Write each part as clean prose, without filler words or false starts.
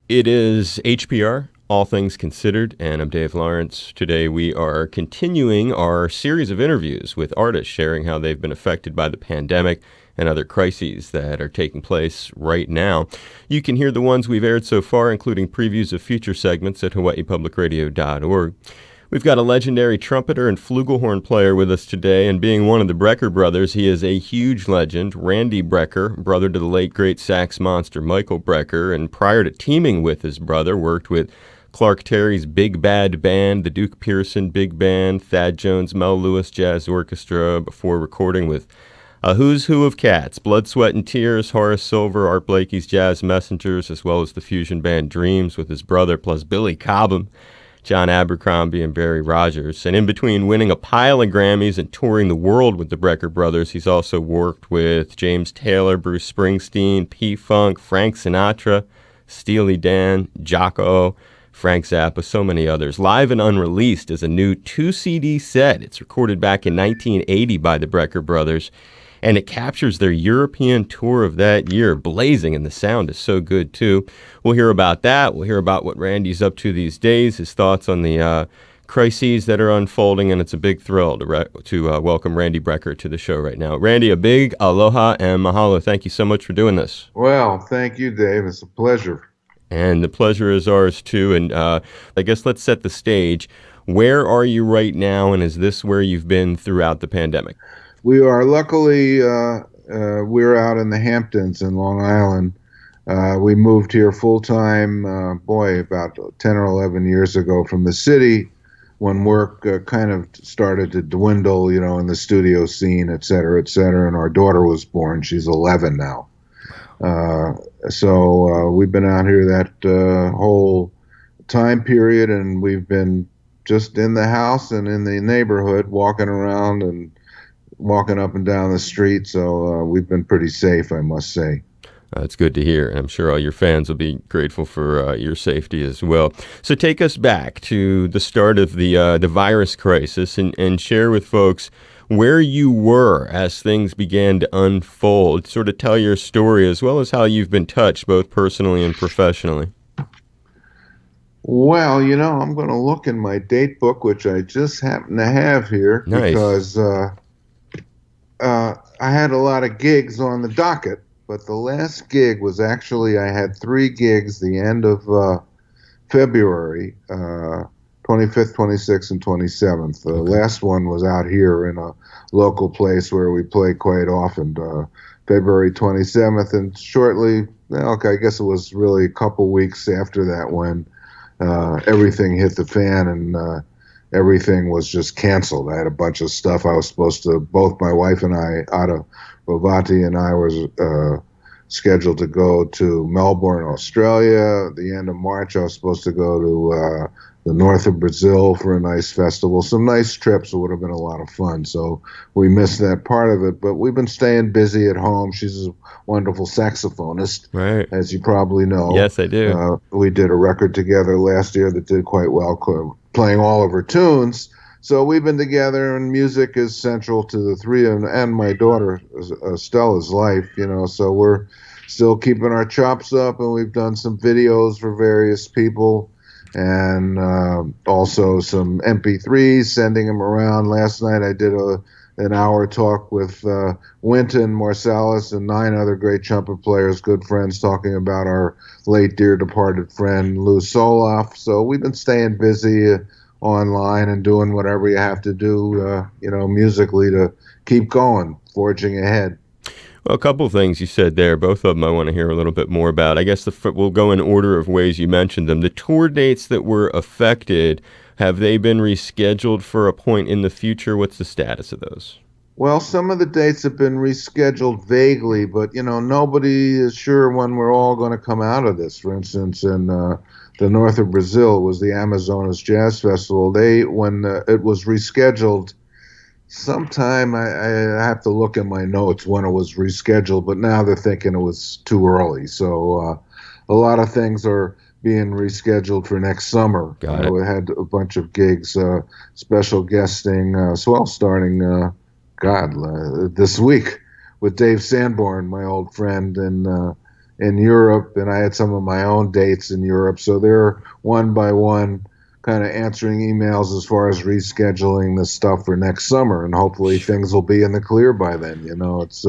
It is HPR, All Things Considered, and I'm Dave Lawrence. Today we are continuing our series of interviews with artists sharing how they've been affected by the pandemic and other crises that are taking place right now. You can hear the ones we've aired so far, including previews of future segments at hawaiipublicradio.org. We've got a legendary trumpeter and flugelhorn player with us today, and being one of the Brecker Brothers, he is a huge legend, Randy Brecker, brother to the late great sax monster Michael Brecker, and prior to teaming with his brother, worked with Clark Terry's Big Bad Band, the Duke Pearson Big Band, Thad Jones, Mel Lewis Jazz Orchestra, before recording with a who's who of cats, Blood, Sweat, and Tears, Horace Silver, Art Blakey's Jazz Messengers, as well as the fusion band Dreams with his brother, plus Billy Cobham, John Abercrombie, and Barry Rogers. And in between winning a pile of Grammys and touring the world with the Brecker Brothers, he's also worked with James Taylor, Bruce Springsteen, P-Funk, Frank Sinatra, Steely Dan, Jocko, Frank Zappa, so many others. Live and Unreleased is a new 2-CD set. It's recorded back in 1980 by the Brecker Brothers, and it captures their European tour of that year, blazing, and the sound is so good, too. We'll hear about that. We'll hear about what Randy's up to these days, his thoughts on the crises that are unfolding, and it's a big thrill to welcome Randy Brecker to the show right now. Randy, a big aloha and mahalo. Thank you so much for doing this. Well, thank you, Dave. It's a pleasure. And the pleasure is ours, too. And I guess let's set the stage. Where are you right now, and is this where you've been throughout the pandemic? We are luckily we're out in the Hamptons in Long Island. We moved here full time, about 10 or 11 years ago from the city, when work kind of started to dwindle, in the studio scene, et cetera, et cetera. And our daughter was born; she's 11 now. So we've been out here that whole time period, and we've been just in the house and in the neighborhood, walking around and walking up and down the street, so we've been pretty safe, I must say. It's good to hear. I'm sure all your fans will be grateful for your safety as well. So take us back to the start of the virus crisis and share with folks where you were as things began to unfold. Sort of tell your story as well as how you've been touched, both personally and professionally. Well, I'm going to look in my date book, which I just happen to have here, Nice. Because I had a lot of gigs on the docket, but the last gig was actually, I had 3 gigs the end of February, 25th, 26th, and 27th. The last one was out here in a local place where we play quite often, February 27th, and shortly, I guess it was really a couple weeks after that when everything hit the fan and everything was just canceled. I had a bunch of stuff I was supposed to, both my wife and I, Ada Bovati and I, was scheduled to go to Melbourne, Australia. At the end of March, I was supposed to go to the north of Brazil for a nice festival. Some nice trips. It would have been a lot of fun. So we missed that part of it, but we've been staying busy at home. She's a wonderful saxophonist, Right. as you probably know. Yes, I do. We did a record together last year that did quite well, playing all of her tunes. So we've been together, and music is central to the three and my daughter Stella's life, so we're still keeping our chops up, and we've done some videos for various people, and also some MP3s, sending them around. Last night I did an hour talk with Wynton Marsalis and 9 other great trumpet players, good friends, talking about our late dear departed friend Lou Soloff. So we've been staying busy online and doing whatever you have to do, musically to keep going, forging ahead. Well, a couple of things you said there, both of them I want to hear a little bit more about. I guess we'll go in order of ways you mentioned them. The tour dates that were affected, have they been rescheduled for a point in the future? What's the status of those? Well, some of the dates have been rescheduled vaguely, but, nobody is sure when we're all going to come out of this. For instance, in the north of Brazil was the Amazonas Jazz Festival. When it was rescheduled, sometime, I have to look at my notes when it was rescheduled, but now they're thinking it was too early. So a lot of things are being rescheduled for next summer. Got it. We had a bunch of gigs, special guesting, starting this week with Dave Sanborn, my old friend, and in Europe, and I had some of my own dates in Europe. So they're one by one kind of answering emails as far as rescheduling the stuff for next summer, and hopefully things will be in the clear by then. It's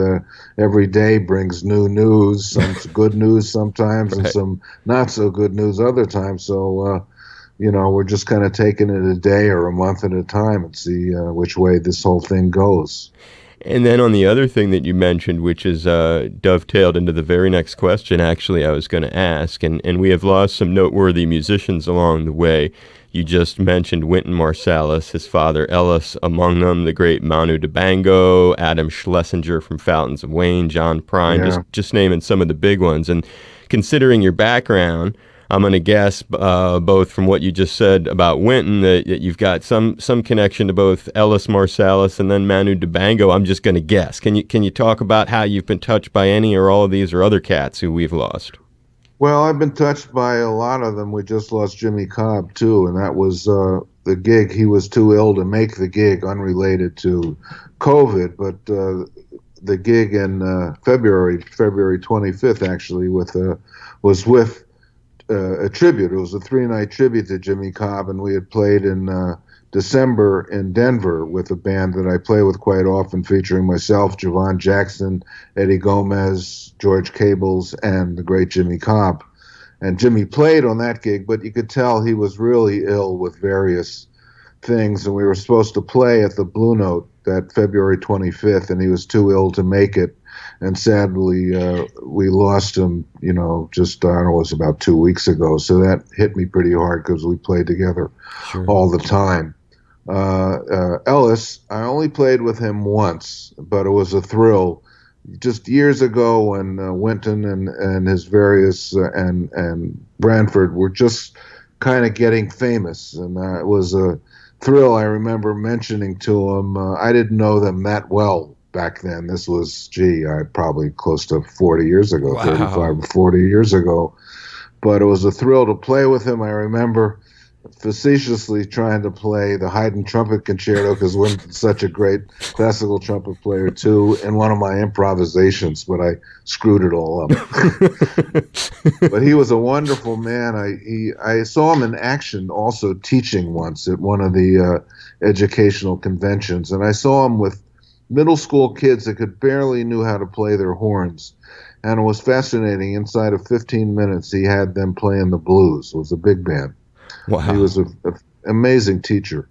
every day brings new news, some good news sometimes, and Right. some not so good news other times. So we're just kind of taking it a day or a month at a time and see which way this whole thing goes. And then on the other thing that you mentioned, which is dovetailed into the very next question, actually, I was going to ask, and we have lost some noteworthy musicians along the way. You just mentioned Wynton Marsalis, his father Ellis among them, the great Manu Dibango, Adam Schlesinger from Fountains of Wayne, John Prine, Yeah. just naming some of the big ones. And considering your background, I'm going to guess, both from what you just said about Wynton, that you've got some connection to both Ellis Marsalis and then Manu Dibango. I'm just going to guess. Can you talk about how you've been touched by any or all of these or other cats who we've lost? Well, I've been touched by a lot of them. We just lost Jimmy Cobb too, and that was the gig. He was too ill to make the gig, unrelated to COVID. But the gig in February 25th, actually, was with a tribute. It was a 3-night tribute to Jimmy Cobb, and we had played in December in Denver with a band that I play with quite often, featuring myself, Javon Jackson, Eddie Gomez, George Cables, and the great Jimmy Cobb. And Jimmy played on that gig, but you could tell he was really ill with various things, and we were supposed to play at the Blue Note that February 25th, and he was too ill to make it. And sadly, we lost him, just, I don't know, it was about 2 weeks ago. So that hit me pretty hard because we played together Sure. all the time. Ellis, I only played with him once, but it was a thrill. Just years ago when Wynton and his various and Branford were just kind of getting famous, and it was a thrill. I remember mentioning to him, I didn't know them that well back then. This was, probably close to 40 years ago, Wow. 35 or 40 years ago. But it was a thrill to play with him. I remember facetiously trying to play the Haydn trumpet concerto because Wynn's such a great classical trumpet player too in one of my improvisations, but I screwed it all up. But he was a wonderful man. I saw him in action also teaching once at one of the educational conventions, and I saw him with middle school kids that could barely knew how to play their horns. And it was fascinating. Inside of 15 minutes, he had them playing the blues. It was a big band. He Wow. was an amazing teacher.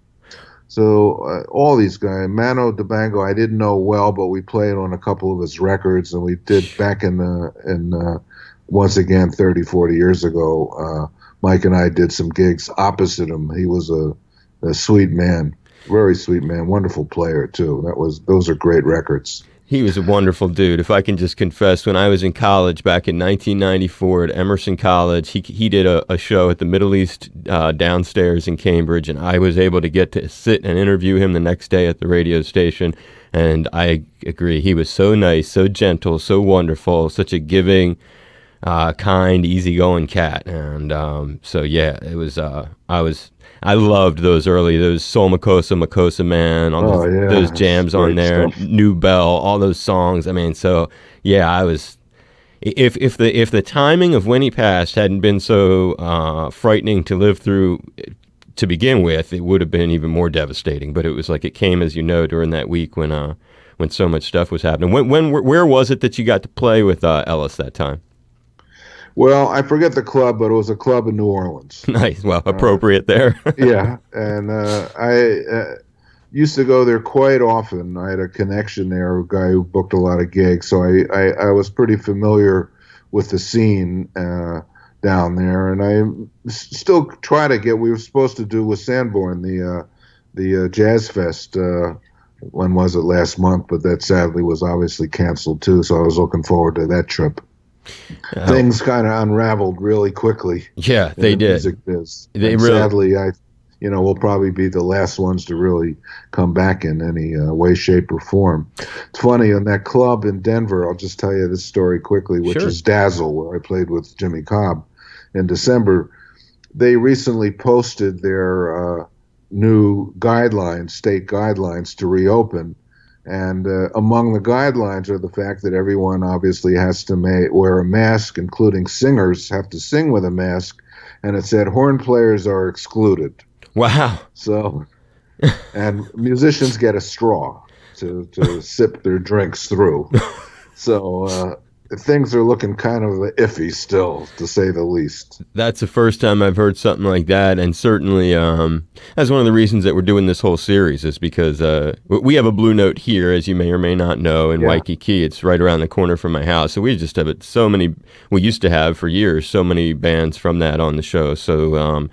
So all these guys, Mano Dibango, I didn't know well, but we played on a couple of his records, and we did back once again 30, 40 years ago. Mike and I did some gigs opposite him. He was a sweet man, very sweet man, wonderful player too. Those are great records. He was a wonderful dude. If I can just confess, when I was in college back in 1994 at Emerson College, he did a show at the Middle East downstairs in Cambridge, and I was able to get to sit and interview him the next day at the radio station. And I agree, he was so nice, so gentle, so wonderful, such a giving, kind, easygoing cat. And so yeah, it was. I loved those Soul Makossa, Makossa Man, all Oh those yeah, it's jams on great there, stuff. New Bell, all those songs. I mean, so yeah, I was. If the timing of when he passed hadn't been so frightening to live through to begin with, it would have been even more devastating. But it was like it came, as you know, during that week when so much stuff was happening. Where was it that you got to play with Ellis that time? Well, I forget the club, but it was a club in New Orleans. Nice, well, Uh, appropriate there. yeah, and I used to go there quite often. I had a connection there, a guy who booked a lot of gigs, so I was pretty familiar with the scene down there, and still try to get. We were supposed to do with Sanborn the Jazz Fest. When was it, last month? But that sadly was obviously canceled too. So I was looking forward to that trip. Oh, Things kind of unraveled really quickly yeah, in they the did. music biz, They and really. sadly, we'll probably be the last ones to really come back in any way, shape, or form. It's funny, in that club in Denver, I'll just tell you this story quickly, which Sure. is Dazzle, where I played with Jimmy Cobb in December. They recently posted their new guidelines, state guidelines to reopen, And among the guidelines are the fact that everyone obviously has to wear a mask, including singers have to sing with a mask. And it said horn players are excluded. Wow. So, and musicians get a straw to sip their drinks through. So things are looking kind of iffy still, to say the least. That's the first time I've heard something like that, and certainly that's one of the reasons that we're doing this whole series is because we have a Blue Note here, as you may or may not know, in Yeah. Waikiki. It's right around the corner from my house, so we just have it. So many we used to have for years, so many bands from that on the show. So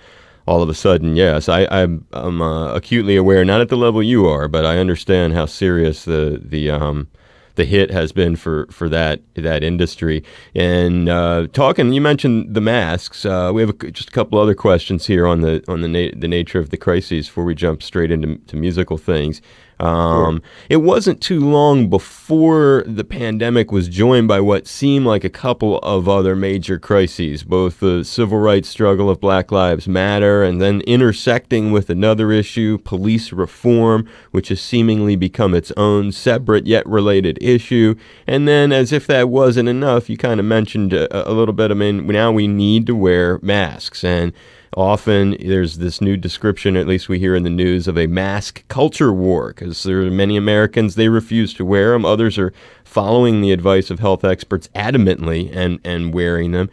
all of a sudden, yes, I'm acutely aware, not at the level you are, but I understand how serious the hit has been for that industry. And talking, you mentioned the masks. We have just a couple other questions here on the nature of the crises before we jump straight into musical things. Sure. It wasn't too long before the pandemic was joined by what seemed like a couple of other major crises, both the civil rights struggle of Black Lives Matter and then intersecting with another issue, police reform, which has seemingly become its own separate yet related issue. And then, as if that wasn't enough, you kind of mentioned a little bit, I mean, now we need to wear masks. And often there's this new description, at least we hear in the news, of a mask culture war because there are many Americans, they refuse to wear them. Others are following the advice of health experts adamantly and wearing them.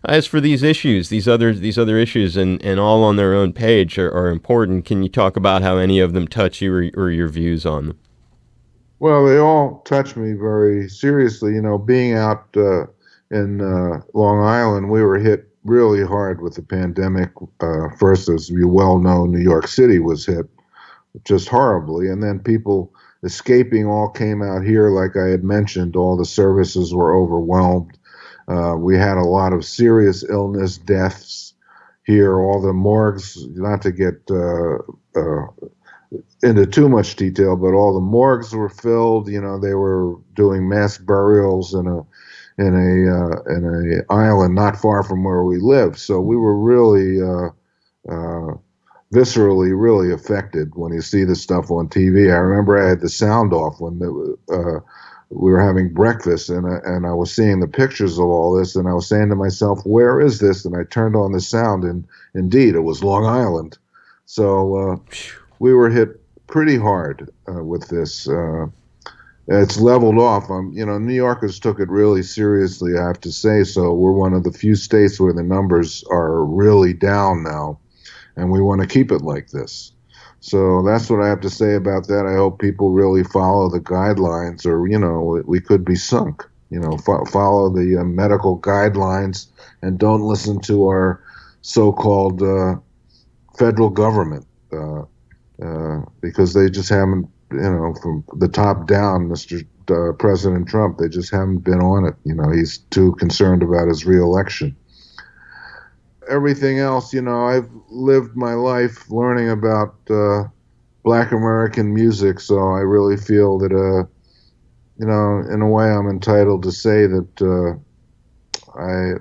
As for these issues, these other issues, and all on their own page are important. Can you talk about how any of them touch you or your views on them? Well, they all touch me very seriously. You know, being out in Long Island, we were hit really hard with the pandemic. First, as you well know, New York City was hit just horribly, and then people escaping all came out here. Like I had mentioned, all the services were overwhelmed. We had a lot of serious illness, deaths here. All the morgues, not to get into too much detail, but all the morgues were filled. You know, they were doing mass burials in a island not far from where we live. So we were really viscerally really affected when you see this stuff on TV. I remember I had the sound off when we were having breakfast, and I was seeing the pictures of all this, and I was saying to myself, "Where is this?" And I turned on the sound, and indeed, it was Long Island. So we were hit pretty hard with this. It's leveled off. You know, New Yorkers took it really seriously, I have to say. So we're one of the few states where the numbers are really down now, and we want to keep it like this. So that's what I have to say about that. I hope people really follow the guidelines, or you know, we could be sunk. You know, follow the medical guidelines and don't listen to our so-called federal government. Because they just haven't, you know, from the top down, Mr. President Trump, they just haven't been on it. You know, he's too concerned about his reelection. Everything else, you know, I've lived my life learning about Black American music, so I really feel that, you know, in a way, I'm entitled to say that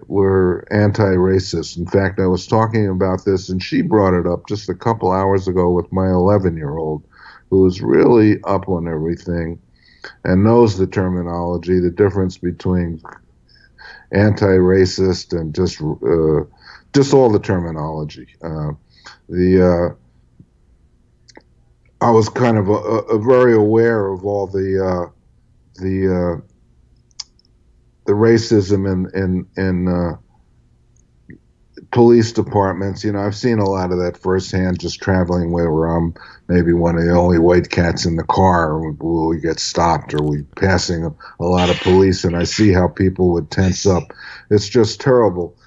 we're anti-racist. In fact, I was talking about this, and she brought it up just a couple hours ago with my 11-year-old, who is really up on everything and knows the terminology, the difference between anti-racist and just all the terminology. The I was kind of very aware of all the racism in police departments. You know, I've seen a lot of that firsthand just traveling where I'm maybe one of the only white cats in the car. We get stopped or we passing a lot of police, and I see how people would tense up. It's just terrible.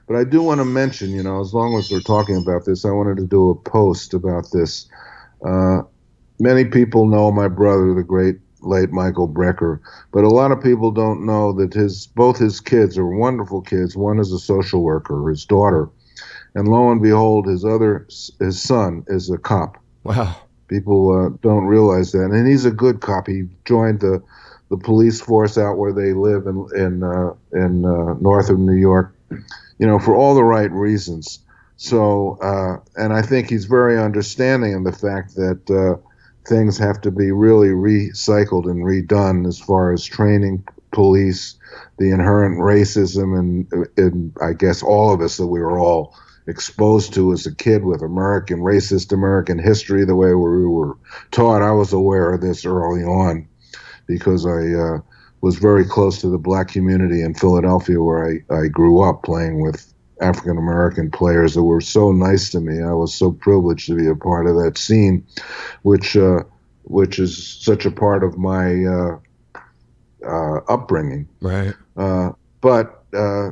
But I do want to mention, you know, as long as we're talking about this, I wanted to do a post about this. Uh, Many people know my brother, the great late Michael Brecker, but a lot of people don't know that both his kids are wonderful kids. One is a social worker, his daughter, and lo and behold, his son is a cop. Wow. People don't realize that, and he's a good cop. He joined the police force out where they live in north of New York, you know, for all the right reasons. So, and I think he's very understanding of the fact that things have to be really recycled and redone as far as training police, the inherent racism, and I guess all of us that we were all exposed to as a kid with racist American history, the way we were taught. I was aware of this early on because I was very close to the black community in Philadelphia, where I grew up playing with African American players that were so nice to me. I was so privileged to be a part of that scene, which uh, which is such a part of my upbringing. Right. Uh, but that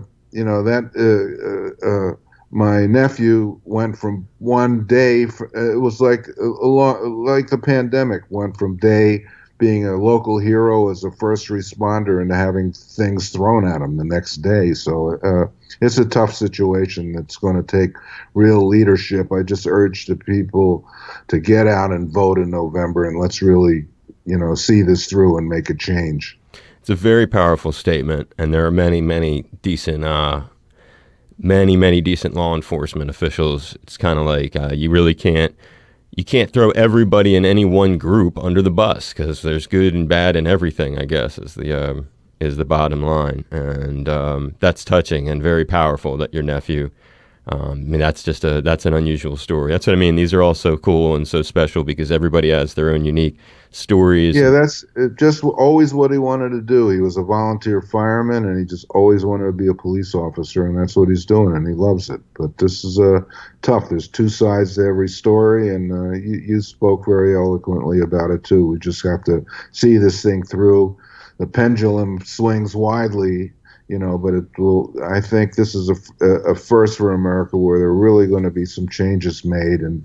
my nephew went from one day. It was like like the pandemic went from day being a local hero as a first responder into having things thrown at him the next day. So it's a tough situation. That's going to take real leadership. I just urge the people to get out and vote in November, and let's really, see this through and make a change. It's a very powerful statement, and there are many many decent law enforcement officials. It's kind of like you can't throw everybody in any one group under the bus because there's good and bad in everything, I guess, is the bottom line. And that's touching and very powerful that your nephew. I mean, that's an unusual story. That's what I mean. These are all so cool and so special because everybody has their own unique stories. Yeah, that's just always what he wanted to do. He was a volunteer fireman, and he just always wanted to be a police officer, and that's what he's doing, and he loves it. But this is tough. There's two sides to every story, and you spoke very eloquently about it too. We just have to see this thing through. The pendulum swings widely, but it will. I think this is a first for America, where there are really going to be some changes made, and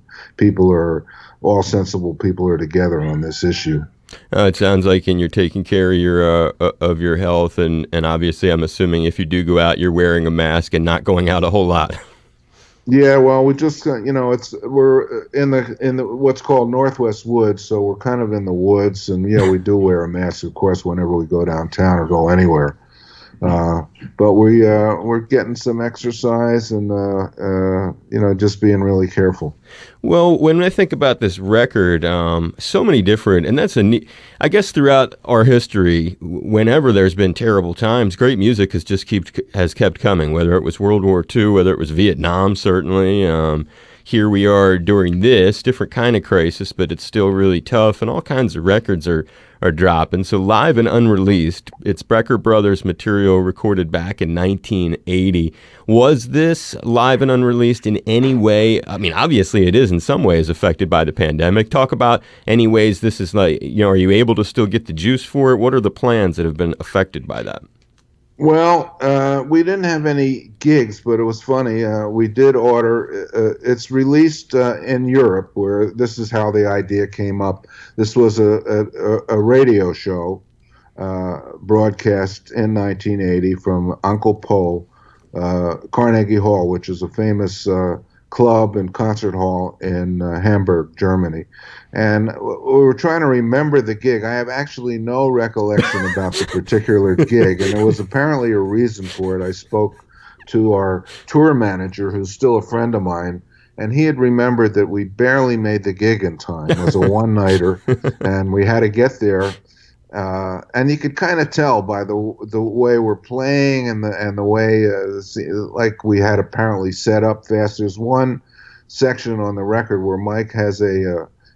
all sensible people are together on this issue. It sounds like, and you're taking care of your health, and obviously, I'm assuming if you do go out, you're wearing a mask and not going out a whole lot. Yeah, well, we just we're in the what's called Northwest Woods, so we're kind of in the woods, and we do wear a mask, of course, whenever we go downtown or go anywhere. Uh, but we're getting some exercise and just being really careful. Well, when I think about this record, so many different, and I guess throughout our history, whenever there's been terrible times, great music has kept coming. Whether it was World War II, whether it was Vietnam, certainly. Here we are during this different kind of crisis, but it's still really tough, and all kinds of records are dropping. So live and unreleased, it's Brecker Brothers material recorded back in 1980. Was this live and unreleased in any way? I mean, obviously it is in some ways affected by the pandemic. Talk about any ways this is like, are you able to still get the juice for it? What are the plans that have been affected by that? Well, we didn't have any gigs, but it was funny. We did order. It's released in Europe, where this is how the idea came up. This was a radio show broadcast in 1980 from Uncle Po, Carnegie Hall, which is a famous club and concert hall in Hamburg, Germany. And we were trying to remember the gig. I have actually no recollection about the particular gig, and there was apparently a reason for it. I spoke to our tour manager, who's still a friend of mine, and he had remembered that we barely made the gig in time. It was a one-nighter, and we had to get there. And you could kind of tell by the way we're playing and the way like we had apparently set up fast. There's one section on the record where Mike has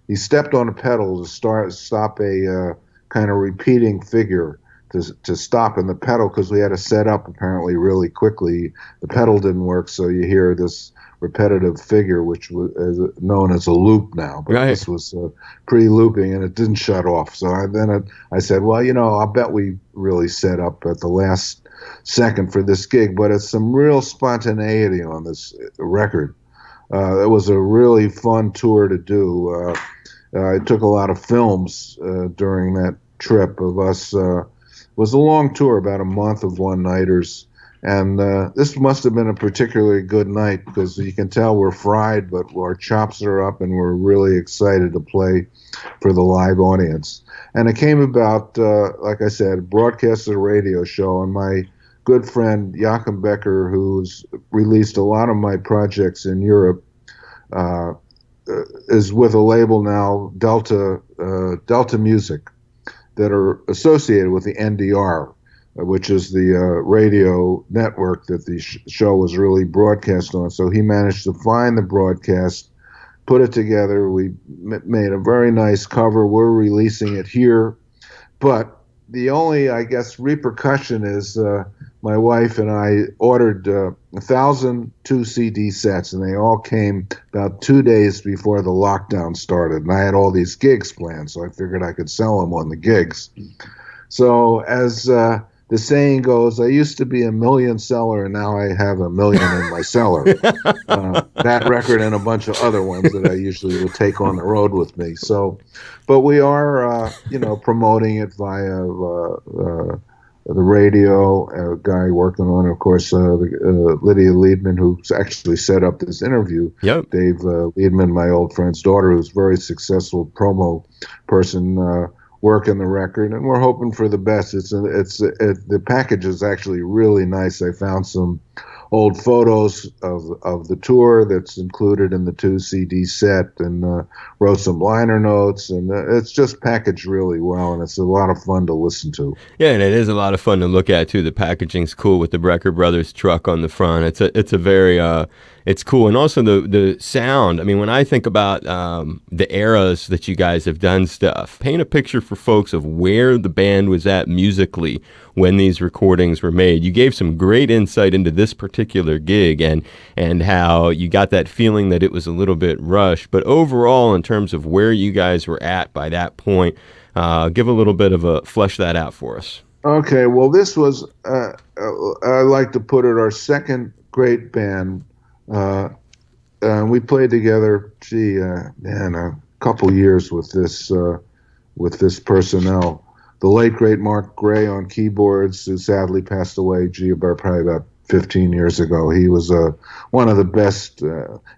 he stepped on a pedal to stop a kind of repeating figure to stop in the pedal, because we had to set up apparently really quickly. The pedal didn't work, so you hear this repetitive figure, which was known as a loop now, but Right. this was pre-looping, and it didn't shut off. So I said, well, I'll bet we really set up at the last second for this gig, but it's some real spontaneity on this record. It was a really fun tour to do. I took a lot of films during that trip of us. It was a long tour, about a month of one-nighters. And this must have been a particularly good night, because you can tell we're fried, but our chops are up, and we're really excited to play for the live audience. And it came about, like I said, broadcast a radio show, and my good friend Joachim Becker, who's released a lot of my projects in Europe, is with a label now, Delta Music, that are associated with the NDR, which is the radio network that the show was really broadcast on. So he managed to find the broadcast, put it together. We made a very nice cover. We're releasing it here, but the only, I guess, repercussion is my wife and I ordered 1,002 CD sets, and they all came about 2 days before the lockdown started. And I had all these gigs planned, so I figured I could sell them on the gigs. So, as the saying goes, I used to be a million seller, and now I have a million in my cellar. That record and a bunch of other ones that I usually will take on the road with me. So, but we are, promoting it via the radio. A guy working on it, of course, Lydia Liedman, who's actually set up this interview. Yep. Dave Liedman, my old friend's daughter, who's a very successful promo person. Working the record, and we're hoping for the best. The package is actually really nice. I found some old photos of the tour that's included in the 2 CD set, and wrote some liner notes, and it's just packaged really well, and it's a lot of fun to listen to. Yeah, and it is a lot of fun to look at too. The packaging's cool with the Brecker Brothers truck on the front. It's a very it's cool, and also the sound. I mean, when I think about the eras that you guys have done stuff, paint a picture for folks of where the band was at musically when these recordings were made. You gave some great insight into this particular gig and how you got that feeling that it was a little bit rushed. But overall, in terms of where you guys were at by that point, give a little bit of a flesh that out for us. Okay, well, this was, I like to put it, our second great band. We played together, a couple years with this personnel. The late great Mark Gray on keyboards, who sadly passed away, probably about 15 years ago. He was one of the best,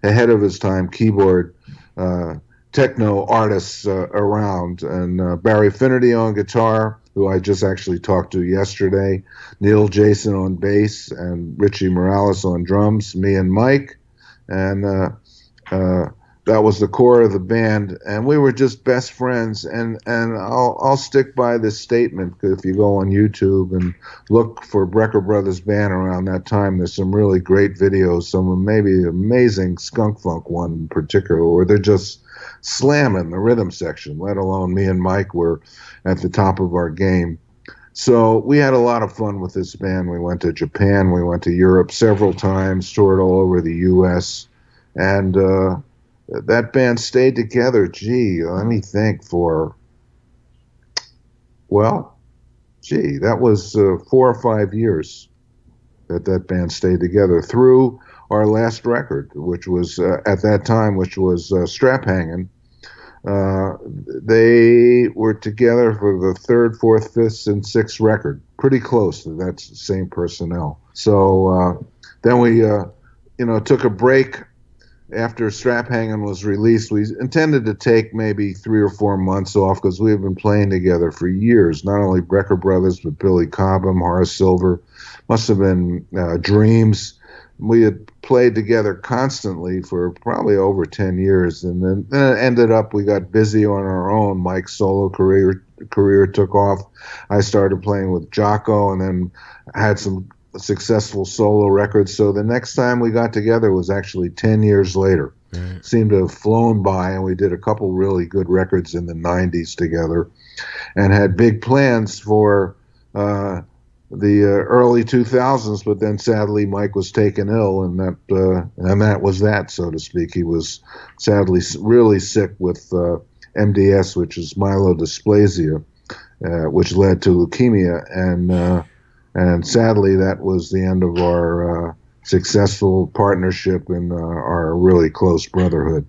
ahead of his time, keyboard techno artists around. And Barry Finnerty on guitar, who I just actually talked to yesterday, Neil Jason on bass, and Richie Morales on drums, me and Mike. And that was the core of the band, and we were just best friends. And I'll stick by this statement, because if you go on YouTube and look for Brecker Brothers band around that time, there's some really great videos, some maybe amazing skunk funk one in particular, where they're just slamming the rhythm section, let alone me and Mike were at the top of our game. So we had a lot of fun with this band. We went to Japan, we went to Europe several times, toured all over the U.S., and that band stayed together, let me think, that was 4 or 5 years that band stayed together through our last record, which was at that time, which was Strap Hangin'. They were together for the 3rd, 4th, 5th, and 6th record, pretty close to that same personnel. So then we, took a break. After Strap Hangin' was released, we intended to take maybe 3 or 4 months off, because we have been playing together for years. Not only Brecker Brothers, but Billy Cobham, Horace Silver, must have been Dreams. We had played together constantly for probably over 10 years. And then it ended up, we got busy on our own. Mike's solo career took off. I started playing with Jocko, and then had some successful solo records. So the next time we got together was actually 10 years later. Right. Seemed to have flown by, and we did a couple really good records in the 90s together, and had big plans for the early 2000s. But then sadly Mike was taken ill, and that was that, so to speak. He was sadly really sick with MDS, which is myelodysplasia, which led to leukemia, and sadly, that was the end of our successful partnership and our really close brotherhood.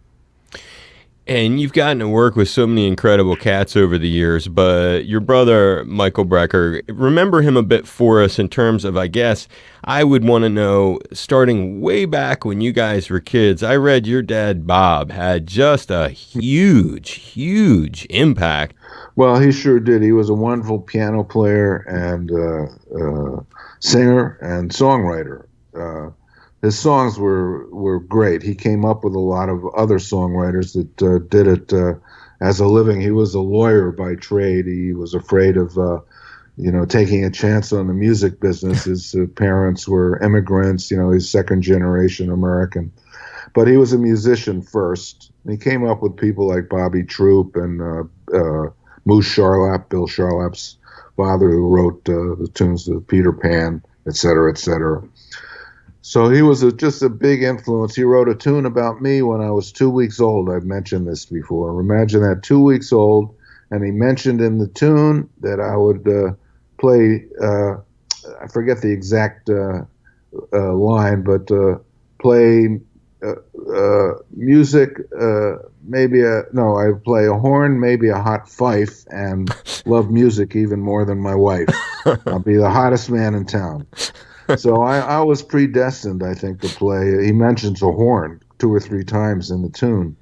And you've gotten to work with so many incredible cats over the years, but your brother, Michael Brecker, remember him a bit for us in terms of, I guess, I would want to know, starting way back when you guys were kids, I read your dad, Bob, had just a huge, huge impact. Well, he sure did. He was a wonderful piano player and singer and songwriter. his songs were great. He came up with a lot of other songwriters that did it as a living. He was a lawyer by trade. He was afraid of taking a chance on the music business. His parents were immigrants. He's second generation American, but he was a musician first. He came up with people like Bobby Troup and Moose Charlap, Bill Charlap's father, who wrote the tunes to Peter Pan, et cetera, et cetera. So he was just a big influence. He wrote a tune about me when I was 2 weeks old. I've mentioned this before. Imagine that, 2 weeks old, and he mentioned in the tune that I would play. I forget the exact line, but play music. Maybe I play a horn, maybe a hot fife, and love music even more than my wife. I'll be the hottest man in town. So I was predestined, I think, to play. He mentions a horn 2 or 3 times in the tune.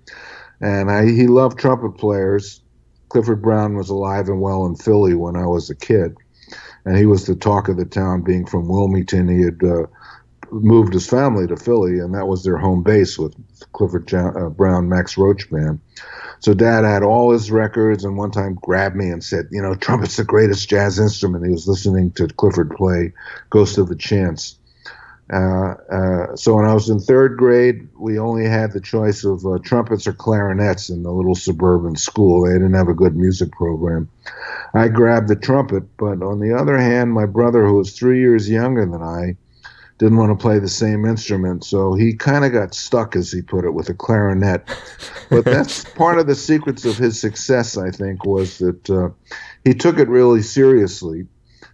And he loved trumpet players. Clifford Brown was alive and well in Philly when I was a kid. And he was the talk of the town, being from Wilmington. He had moved his family to Philly, and that was their home base with Clifford Brown, Max Roach Band. So Dad had all his records, and one time grabbed me and said, trumpet's the greatest jazz instrument. He was listening to Clifford play Ghost of a Chance. So when I was in third grade, we only had the choice of trumpets or clarinets in the little suburban school. They didn't have a good music program. I grabbed the trumpet, but on the other hand, my brother, who was 3 years younger than I, didn't want to play the same instrument, so he kind of got stuck, as he put it, with a clarinet. But that's part of the secrets of his success, I think, was that he took it really seriously.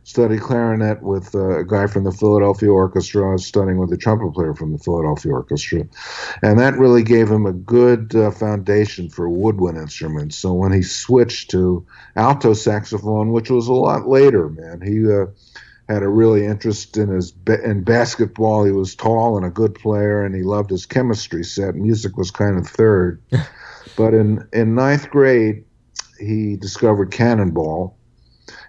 Studied clarinet with a guy from the Philadelphia Orchestra. I was studying with a trumpet player from the Philadelphia Orchestra. And that really gave him a good foundation for woodwind instruments. So when he switched to alto saxophone, which was a lot later, man, he had a really interest in basketball. He was tall and a good player, and he loved his chemistry set. Music was kind of third. But in ninth grade, he discovered cannonball.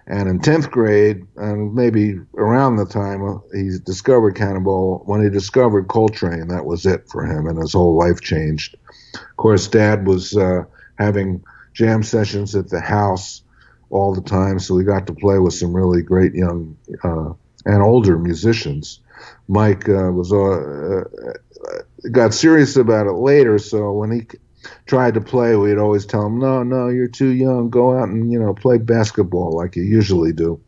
And in 10th grade, and maybe around the time he discovered cannonball, when he discovered Coltrane, that was it for him, and his whole life changed. Of course, Dad was having jam sessions at the house all the time, so we got to play with some really great young and older musicians. Mike got serious about it later, so when he tried to play, we'd always tell him, no, you're too young, go out and play basketball like you usually do.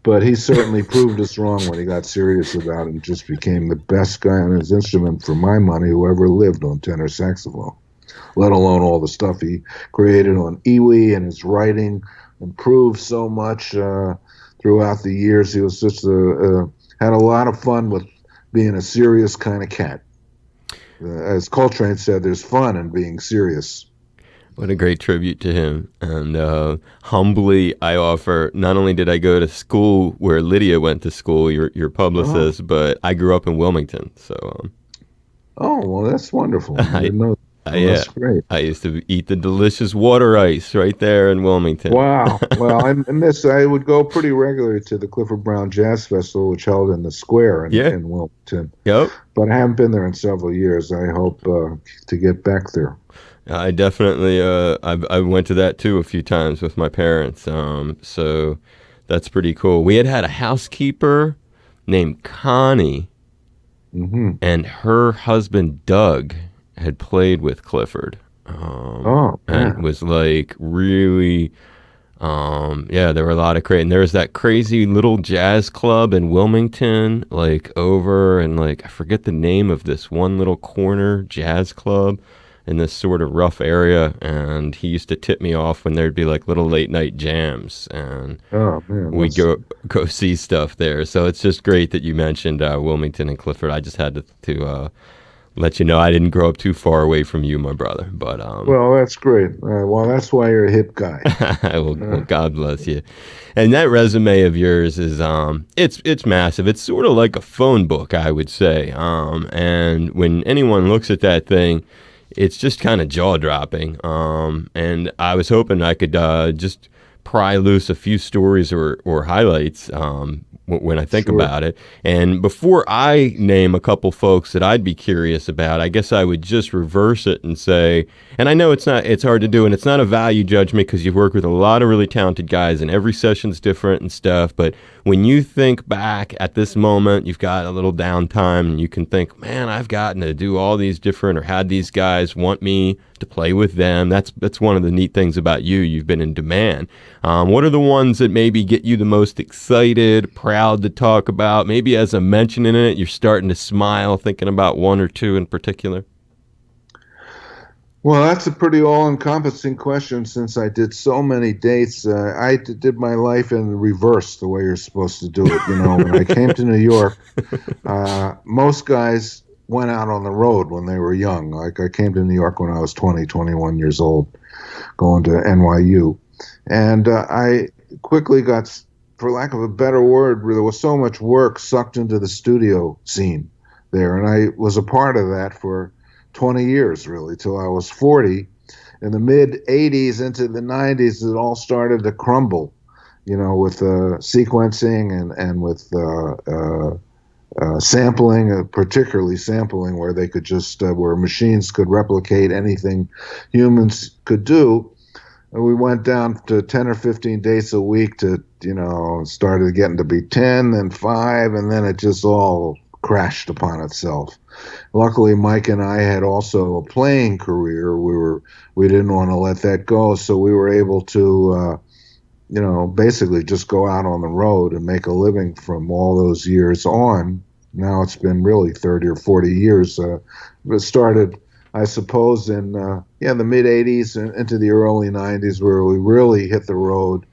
But he certainly proved us wrong when he got serious about it and just became the best guy on his instrument, for my money, who ever lived on tenor saxophone, let alone all the stuff he created on Iwi, and his writing improved so much throughout the years. He was just had a lot of fun with being a serious kind of cat. As Coltrane said, there's fun in being serious. What a great tribute to him. And humbly, I offer, not only did I go to school where Lydia went to school, your publicist, but I grew up in Wilmington. So. Oh, well, that's wonderful. I didn't know. That's great. I used to eat the delicious water ice right there in Wilmington. Wow. Well, I would go pretty regularly to the Clifford Brown Jazz Festival, which held in the square in Wilmington. Yep. But I haven't been there in several years. I hope to get back there. I definitely, I went to that too a few times with my parents. So that's pretty cool. We had a housekeeper named Connie, and her husband, Doug, had played with Clifford. And it was like really, there were a lot of crazy, and there was that crazy little jazz club in Wilmington, like over, and like, I forget the name of this one little corner jazz club in this sort of rough area, and he used to tip me off when there'd be like little late night jams, and we'd go see stuff there. So it's just great that you mentioned Wilmington and Clifford. I just had to let you know I didn't grow up too far away from you, my brother. But well, that's great. Well, that's why you're a hip guy. well, God bless you. And that resume of yours is it's massive. It's sort of like a phone book, I would say. And when anyone looks at that thing, it's just kind of jaw-dropping. And I was hoping I could just pry loose a few stories or highlights when I think Sure. about it. And before I name a couple folks that I'd be curious about, I guess I would just reverse it and say, and I know it's hard to do, and it's not a value judgment because you've worked with a lot of really talented guys, and every session's different and stuff. But when you think back at this moment, you've got a little downtime, and you can think, man, I've gotten to do all these different, or had these guys want me to play with them. That's one of the neat things about you. You've been in demand. What are the ones that maybe get you the most excited, proud to talk about? Maybe as I'm mentioning it, you're starting to smile thinking about one or two in particular. Well, that's a pretty all-encompassing question since I did so many dates. Did my life in reverse, the way you're supposed to do it. When I came to New York, most guys went out on the road when they were young. Like I came to New York when I was 20, 21 years old, going to NYU. And I quickly got, for lack of a better word, there was so much work sucked into the studio scene there. And I was a part of that for 20 years, really, till I was 40. In the mid 80s into the 90s, it all started to crumble, with sequencing and with sampling, particularly sampling, where they could just, where machines could replicate anything humans could do. And we went down to 10 or 15 days a week to, started getting to be 10, then 5, and then it just all crashed upon itself. Luckily, Mike and I had also a playing career. We didn't want to let that go, so we were able to, basically just go out on the road and make a living from all those years on. Now it's been really 30 or 40 years. It started, I suppose, in the mid 80s and into the early 90s, where we really hit the road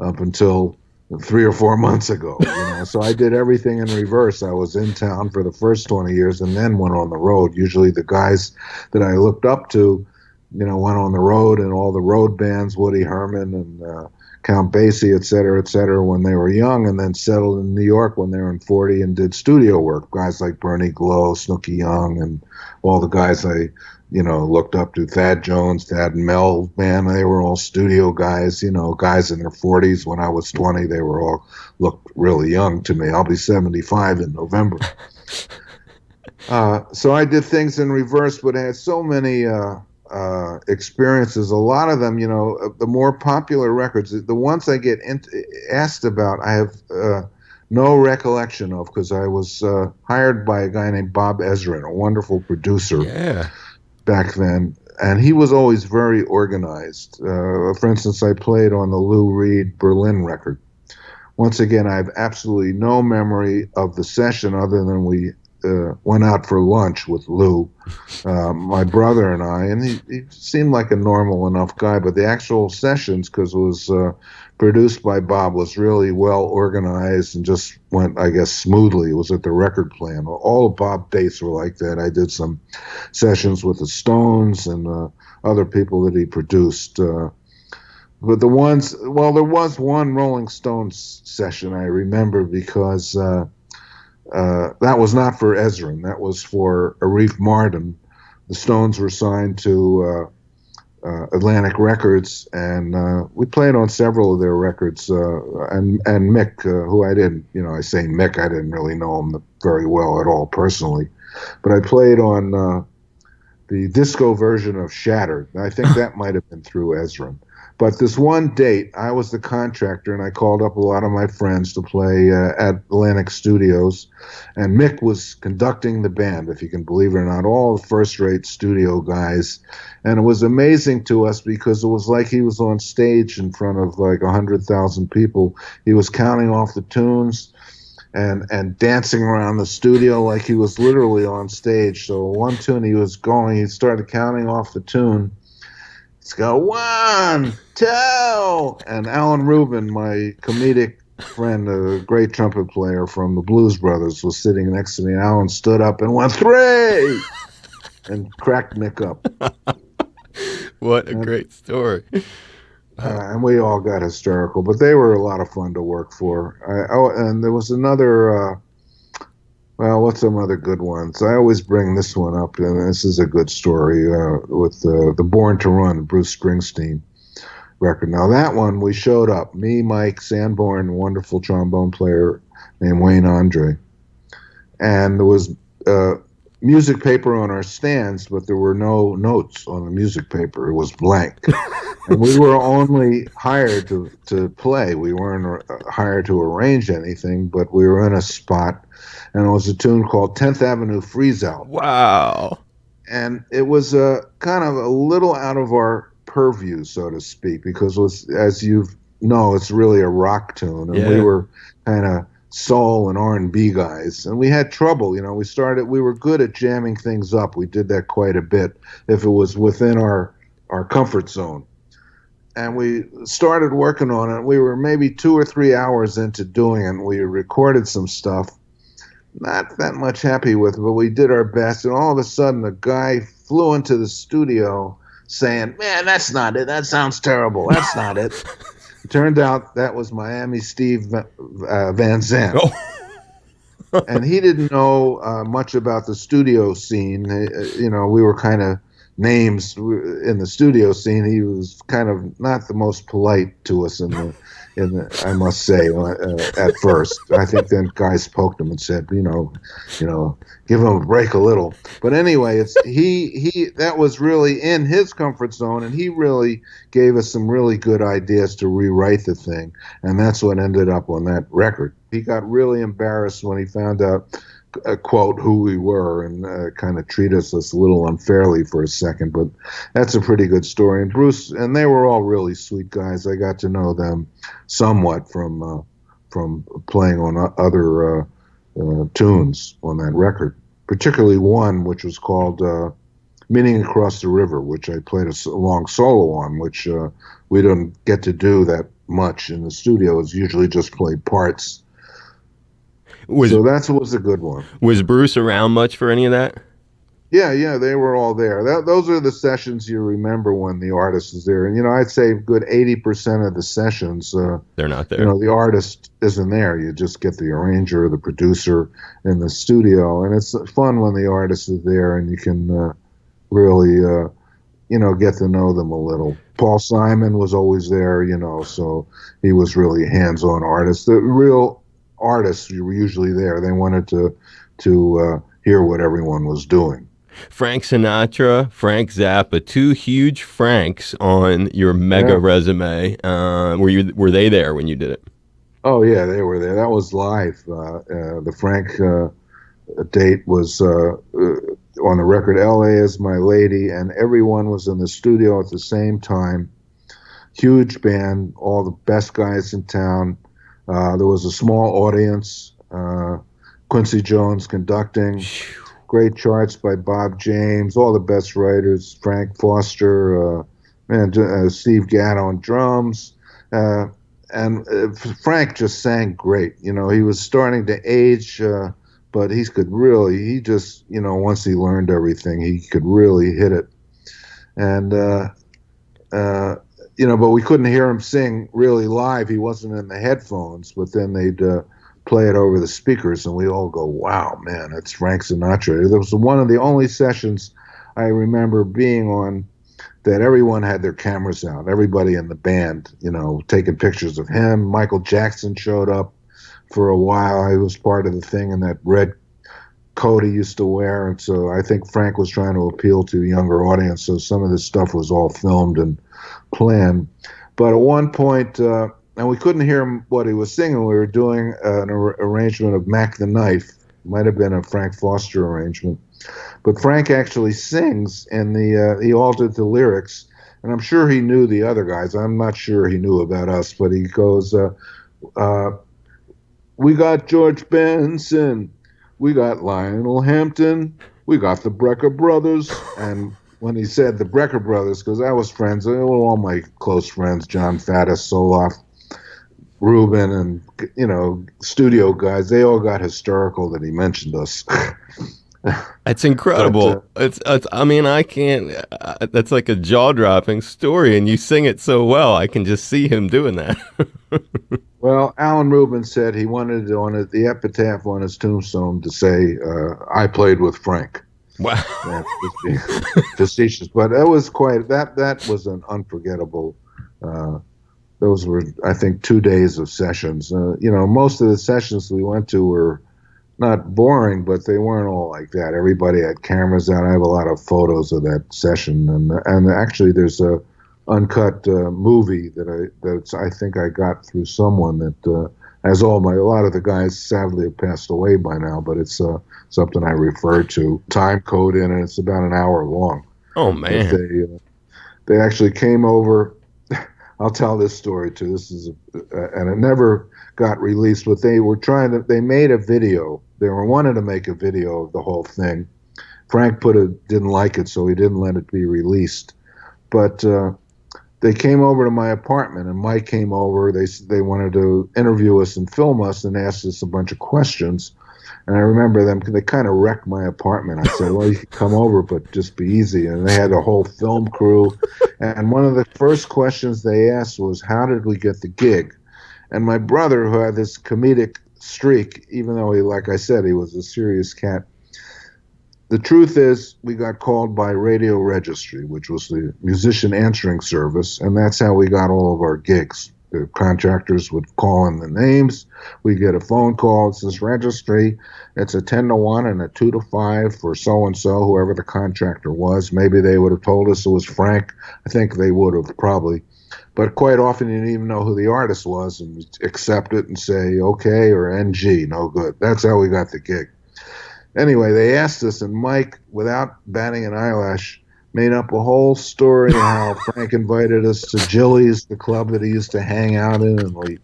up until 3 or 4 months ago. So I did everything in reverse. I was in town for the first 20 years and then went on the road. Usually the guys that I looked up to, went on the road, and all the road bands, Woody Herman and Count Basie, et cetera, when they were young, and then settled in New York when they were in 40 and did studio work. Guys like Bernie Glow, Snooky Young, and all the guys I looked up to, Thad Jones, Thad and Mel, man, they were all studio guys, guys in their 40s. When I was 20, they were all looked really young to me. I'll be 75 in November. So I did things in reverse, but I had so many experiences. A lot of them, the more popular records, the ones I get asked about, I have no recollection of, because I was hired by a guy named Bob Ezrin, a wonderful producer Yeah. back then, and he was always very organized. For instance, I played on the Lou Reed Berlin record. Once again, I have absolutely no memory of the session other than we went out for lunch with Lou, my brother and I, and he seemed like a normal enough guy, but the actual sessions, because it was produced by Bob, was really well organized and just went, I guess, smoothly. It was at the record plant. All of Bob dates were like that. I did some sessions with the Stones and other people that he produced. But there was one Rolling Stones session I remember, because that was not for Ezrin. That was for Arif Mardin. The Stones were signed to Atlantic Records, and we played on several of their records. And Mick, who I didn't, I say Mick, I didn't really know him very well at all personally, but I played on the disco version of Shattered. I think that might have been through Ezrin. But this one date, I was the contractor, and I called up a lot of my friends to play at Atlantic Studios, and Mick was conducting the band, if you can believe it or not, all the first-rate studio guys. And it was amazing to us because it was like he was on stage in front of like 100,000 people. He was counting off the tunes and dancing around the studio like he was literally on stage. So one tune he started counting off the tune. He's go 1, 2, and Alan Rubin, my comedic friend, a great trumpet player from the Blues Brothers, was sitting next to me. Alan stood up and went 3 and cracked Mick up. What a And, great story. and we all got hysterical, but they were a lot of fun to work for. And there was another. Well, what's some other good ones? I always bring this one up, and this is a good story with the Born to Run, Bruce Springsteen record. Now, that one, we showed up, me, Mike Sanborn, wonderful trombone player, named Wayne Andre, and there was uh, music paper on our stands, but there were no notes on the music paper. It was blank. And we were only hired to play. We weren't hired to arrange anything, but we were in a spot, and it was a tune called 10th Avenue Freeze Out. Wow. And it was kind of a little out of our purview, so to speak, because it was, as you know, it's really a rock tune, and we Yeah. were kind of soul and R&B guys, and we had trouble. We were good at jamming things up. We did that quite a bit if it was within our comfort zone. And we started working on it. We were maybe 2 or 3 hours into doing it. We recorded some stuff, not that much happy with it, but we did our best. And all of a sudden, a guy flew into the studio saying, "Man, that's not it. That sounds terrible. That's not it." It turned out that was Miami Steve Van Zandt. And he didn't know much about the studio scene. We were kind of names in the studio scene. He was kind of not the most polite to us I must say, at first. I think then guys poked him and said, give him a break a little. But anyway, he that was really in his comfort zone, and he really gave us some really good ideas to rewrite the thing, and that's what ended up on that record. He got really embarrassed when he found out, quote, who we were, and kind of treated us a little unfairly for a second. But that's a pretty good story. And Bruce, and they were all really sweet guys. I got to know them somewhat from playing on other tunes on that record, particularly one which was called Meeting Across the River, which I played a long solo on, which we don't get to do that much in the studio. It's usually just play parts. Was So that was a good one. was Bruce around much for any of that? Yeah, they were all there. Those are the sessions you remember when the artist is there. And, I'd say a good 80% of the sessions, They're not there. the artist isn't there. You just get the arranger, the producer in the studio. And it's fun when the artist is there and you can really, get to know them a little. Paul Simon was always there, so he was really a hands-on artist. The real artists were usually there. They wanted to hear what everyone was doing. Frank Sinatra, Frank Zappa, two huge Franks on your mega Yeah. resume. Were they there when you did it? Oh yeah, they were there. That was live. The Frank date was on the record. "L.A. is My Lady," and everyone was in the studio at the same time. Huge band, all the best guys in town. There was a small audience. Quincy Jones conducting. Great charts by Bob James. All the best writers. Frank Foster, Steve Gadd on drums. And Frank just sang great. He was starting to age, but he just, once he learned everything, he could really hit it. And, but we couldn't hear him sing really live. He wasn't in the headphones, but then they'd play it over the speakers, and we all go, "Wow, man, it's Frank Sinatra." That was one of the only sessions I remember being on that everyone had their cameras out, everybody in the band, taking pictures of him. Michael Jackson showed up for a while. He was part of the thing in that red coat he used to wear. And so I think Frank was trying to appeal to a younger audience. So some of this stuff was all filmed and planned. But at one point, and we couldn't hear him, what he was singing. We were doing an arrangement of Mac the Knife. Might have been a Frank Foster arrangement. But Frank actually sings, and he altered the lyrics, and I'm sure he knew the other guys. I'm not sure he knew about us, but he goes, "We got George Benson, we got Lionel Hampton, we got the Brecker Brothers." And when he said the Brecker Brothers, because I was friends, they were all my close friends, John Faddis, Soloff, Rubin, and studio guys, they all got hysterical that he mentioned us. That's incredible. I mean, I can't. That's like a jaw-dropping story, and you sing it so well. I can just see him doing that. Well, Alan Rubin said he wanted the epitaph on his tombstone to say, "I played with Frank." Wow. Yeah, just being facetious, but that was an unforgettable those were, I think, 2 days of sessions. Most of the sessions we went to were not boring, but they weren't all like that. Everybody had cameras out. I have a lot of photos of that session, and actually, there's a uncut movie I think I got through someone that has a lot of the guys sadly have passed away by now, but it's something I refer to. Time code in it. It's about an hour long, Oh but man. they actually came over. I'll tell this story too. And it never got released, but they made a video. They were wanted to make a video of the whole thing. Frank didn't like it, so he didn't let it be released. But they came over to my apartment, and Mike came over. They wanted to interview us and film us and asked us a bunch of questions. And I remember they kind of wrecked my apartment. I said, well, you can come over, but just be easy. And they had a whole film crew. And one of the first questions they asked was, how did we get the gig? And my brother, who had this comedic streak, even though like I said, he was a serious cat, the truth is we got called by Radio Registry, which was the musician answering service, and that's how we got all of our gigs. The contractors would call in the names. We get a phone call. It says registry. It's a 10 to 1 and a 2 to 5 for so and so, whoever the contractor was. Maybe they would have told us it was Frank. I think they would have probably. But quite often you didn't even know who the artist was and accept it and say okay or NG, no good. That's how we got the gig. Anyway, they asked us, and Mike, without batting an eyelash, made up a whole story how Frank invited us to Jilly's, the club that he used to hang out in, and we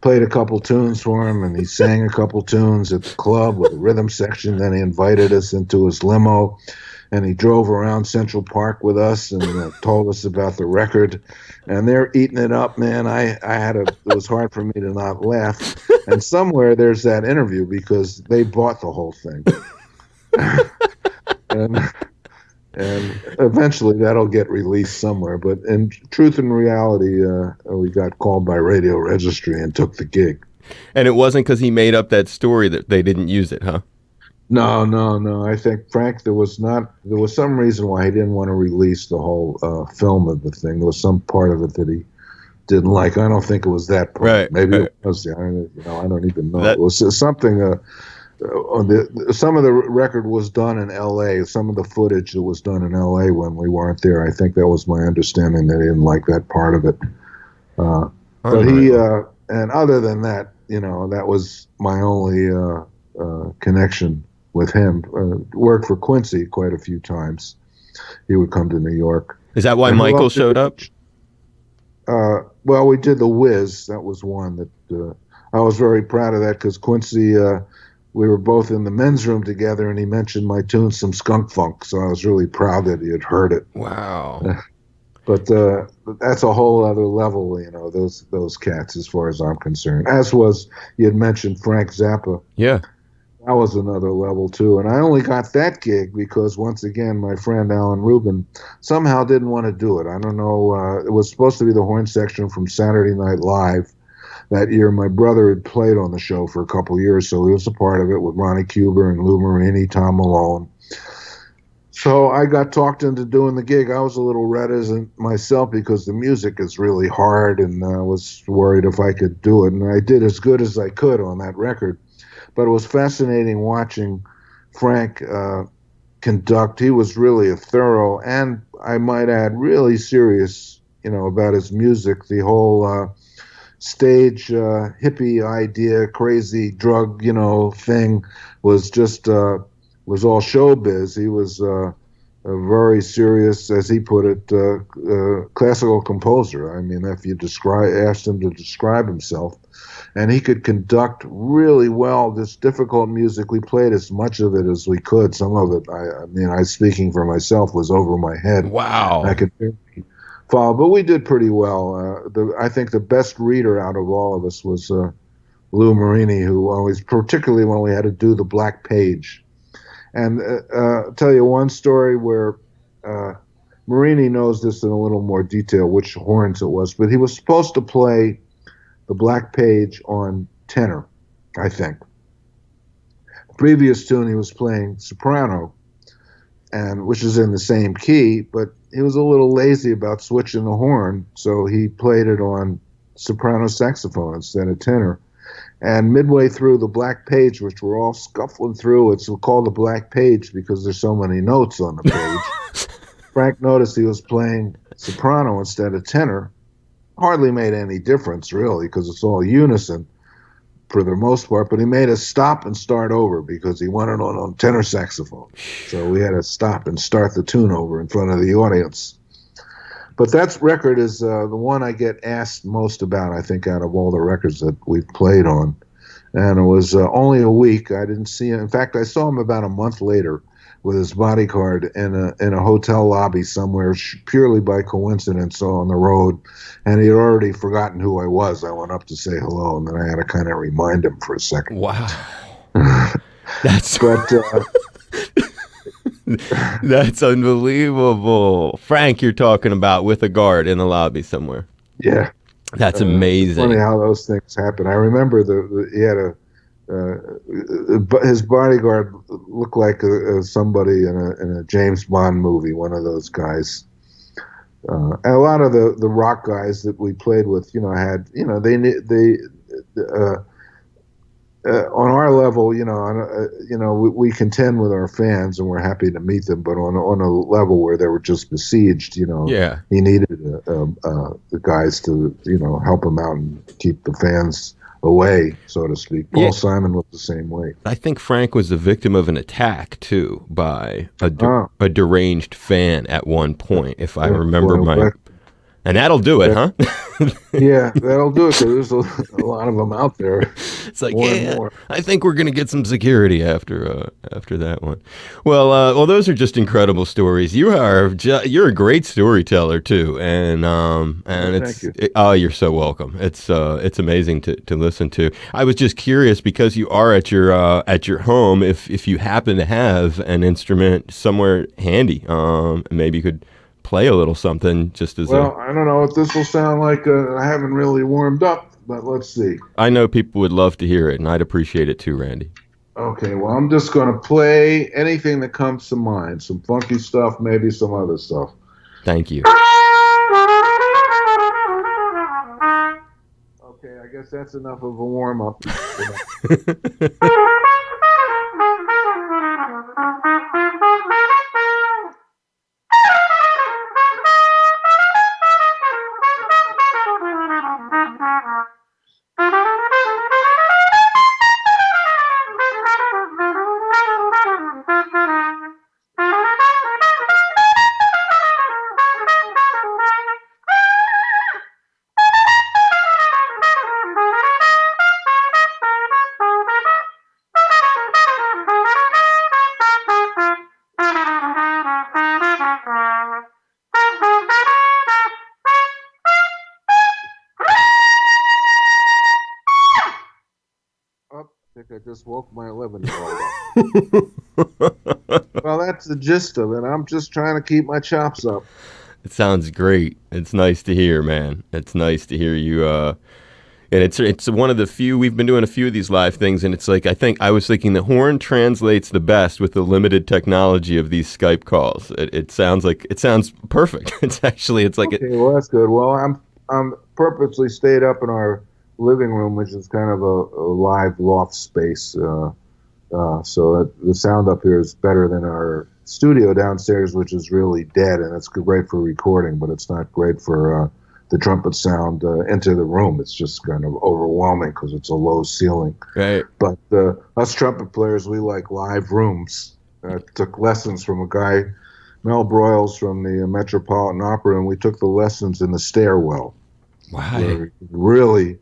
played a couple tunes for him, and he sang a couple tunes at the club with a rhythm section. Then he invited us into his limo, and he drove around Central Park with us and told us about the record. And they're eating it up, man. It was hard for me to not laugh. And somewhere there's that interview because they bought the whole thing. and and eventually that'll get released somewhere. But in truth and reality, we got called by Radio Registry and took the gig. And it wasn't because he made up that story that they didn't use it, huh? No, no, no. I think Frank, there was some reason why he didn't want to release the whole film of the thing. There was some part of it that he didn't like. I don't think it was that part. Right. Maybe Right. it was. I don't even know. That It was something. Some of the record was done in L.A. Some of the footage that was done in L.A. when we weren't there. I think that was my understanding. They didn't like that part of it. But and other than that, that was my only connection with him. Worked for Quincy quite a few times. He would come to New York. Is that why And Michael showed up? Well, we did The Wiz. That was one that I was very proud of that because Quincy, we were both in the men's room together, and he mentioned my tune, some skunk funk. So I was really proud that he had heard it. Wow. But that's a whole other level, those cats, as far as I'm concerned. As was, you had mentioned Frank Zappa. Yeah. That was another level, too. And I only got that gig because, once again, my friend Alan Rubin somehow didn't want to do it. I don't know. It was supposed to be the horn section from Saturday Night Live. That year, my brother had played on the show for a couple of years, so he was a part of it with Ronnie Cuber and Lou Marini, Tom Malone. So I got talked into doing the gig. I was a little reticent myself because the music is really hard, and I was worried if I could do it. And I did as good as I could on that record. But it was fascinating watching Frank conduct. He was really a thorough, and I might add, really serious, about his music. The whole stage hippie idea, crazy drug, thing was just was all showbiz. He was a very serious, as he put it, classical composer. I mean, if you asked him to describe himself, and he could conduct really well this difficult music. We played as much of it as we could. Some of it, I speaking for myself, was over my head. Wow. I could barely follow, but we did pretty well. I think the best reader out of all of us was Lou Marini, who always, particularly when we had to do the black page. And I'll tell you one story where Marini knows this in a little more detail, which horns it was, but he was supposed to play the black page on tenor, I think. The previous tune he was playing soprano, and which is in the same key, but he was a little lazy about switching the horn, so he played it on soprano saxophone instead of tenor. And midway through the Black Page, which we're all scuffling through, it's called the Black Page because there's so many notes on the page. Frank noticed he was playing soprano instead of tenor. Hardly made any difference, really, because it's all unison for the most part. But he made us stop and start over because he wanted on tenor saxophone. So we had to stop and start the tune over in front of the audience. But that record is the one I get asked most about, I think, out of all the records that we've played on. And it was only a week. I didn't see him. In fact, I saw him about a month later with his bodyguard in a hotel lobby somewhere, purely by coincidence on the road. And he had already forgotten who I was. I went up to say hello, and then I had to kind of remind him for a second. Wow. That's but that's unbelievable. Frank, you're talking about with a guard in the lobby somewhere. Yeah. That's amazing. It's funny how those things happen. I remember he had his bodyguard looked like somebody in a James Bond movie, one of those guys. And a lot of the rock guys that we played with, had, on our level, we contend with our fans and we're happy to meet them. But on a level where they were just besieged, Yeah. he needed the guys to, help him out and keep the fans away, so to speak. Paul Simon was the same way. I think Frank was the victim of an attack too by a deranged fan at one point, if I remember and that'll do it, huh? Yeah, that'll do it. Because there's a lot of them out there. It's like, more. I think we're gonna get some security after that one. Well, those are just incredible stories. You're a great storyteller too, and you're so welcome. It's amazing to listen to. I was just curious because you are at your home. If you happen to have an instrument somewhere handy, maybe you could play a little something just as I don't know what this will sound like. I haven't really warmed up, but let's see. I know people would love to hear it, and I'd appreciate it too, Randy. Okay, well, I'm just going to play anything that comes to mind. Some funky stuff, maybe some other stuff. Thank you. Okay, I guess that's enough of a warm-up. I think I just woke my 11-year-old up. Well, that's the gist of it. I'm just trying to keep my chops up. It sounds great. It's nice to hear, man. It's nice to hear you. And it's one of the few, we've been doing a few of these live things, and it's like, I was thinking the horn translates the best with the limited technology of these Skype calls. It sounds perfect. Well, that's good. Well, I'm purposely stayed up in our living room, which is kind of a live loft space. So the sound up here is better than our studio downstairs, which is really dead, and it's great for recording, but it's not great for the trumpet sound into the room. It's just kind of overwhelming because it's a low ceiling. Right. But us trumpet players, we like live rooms. I took lessons from a guy, Mel Broyles from the Metropolitan Opera, and we took the lessons in the stairwell. Wow. Really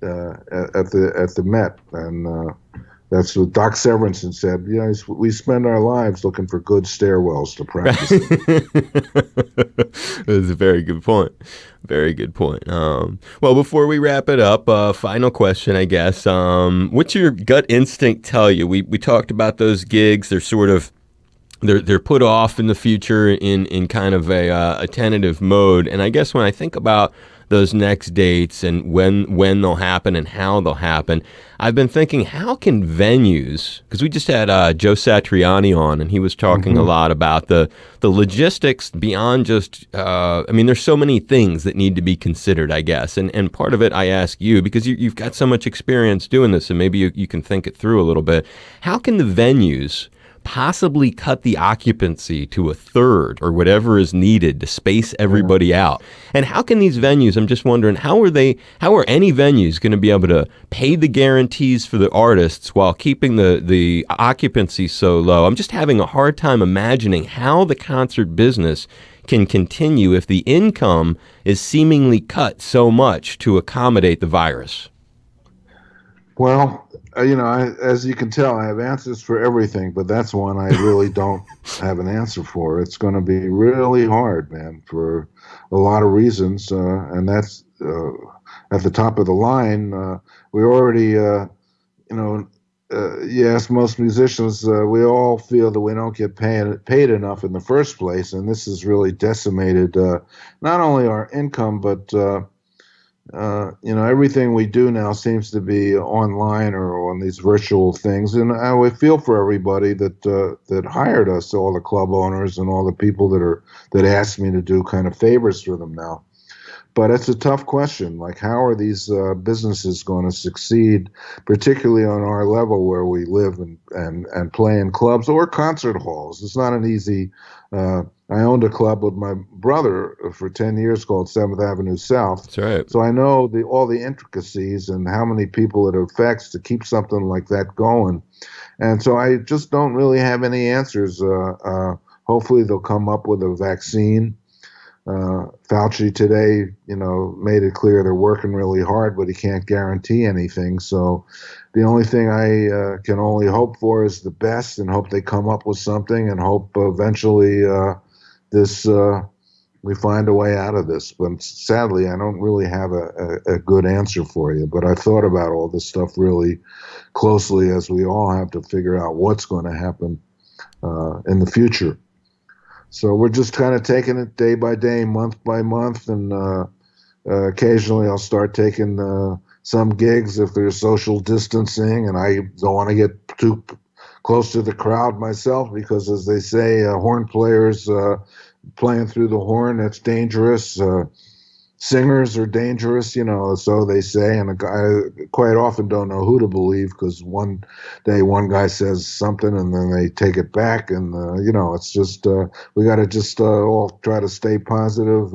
at the Met, and that's what Doc Severinsen said. We spend our lives looking for good stairwells to practice in. That's a very good point. Very good point. Well, before we wrap it up, final question, I guess. What's your gut instinct tell you? We talked about those gigs. They're sort of they're put off in the future in kind of a tentative mode. And I guess when I think about those next dates and when they'll happen and how they'll happen. I've been thinking, how can venues, because we just had Joe Satriani on, and he was talking a Hmm. lot about the logistics beyond just, I mean, there's so many things that need to be considered, I guess. And part of it, I ask you, because you've got so much experience doing this, and maybe you can think it through a little bit. How can the venues possibly cut the occupancy to a third or whatever is needed to space Yeah. everybody out? And how can these venues, I'm just wondering, how are any venues going to be able to pay the guarantees for the artists while keeping the occupancy so low? I'm just having a hard time imagining how the concert business can continue if the income is seemingly cut so much to accommodate the virus. Well, as you can tell, I have answers for everything, but that's one I really don't have an answer for. It's going to be really hard, man, for a lot of reasons, and that's at the top of the line. We already, you know, yes, most musicians, we all feel that we don't get paid enough in the first place, and this has really decimated not only our income, but everything we do now seems to be online or on these virtual things, and I would feel for everybody that hired us, all the club owners and all the people that ask me to do kind of favors for them now. But it's a tough question. Like, how are these businesses going to succeed, particularly on our level where we live and play in clubs or concert halls? It's not an easy. I owned a club with my brother for 10 years called Seventh Avenue South. That's right. So I know all the intricacies and how many people it affects to keep something like that going. And so I just don't really have any answers. Hopefully they'll come up with a vaccine. Fauci today, made it clear they're working really hard, but he can't guarantee anything. So the only thing I can only hope for is the best, and hope they come up with something, and hope eventually this we find a way out of this. But sadly, I don't really have a good answer for you. But I thought about all this stuff really closely, as we all have to figure out what's going to happen in the future. So we're just kind of taking it day by day, month by month, and occasionally I'll start taking some gigs if there's social distancing, and I don't want to get too close to the crowd myself because, as they say, horn players playing through the horn, that's dangerous. Singers are dangerous, so they say, and I quite often don't know who to believe because one day one guy says something and then they take it back, and it's just we got to just all try to stay positive.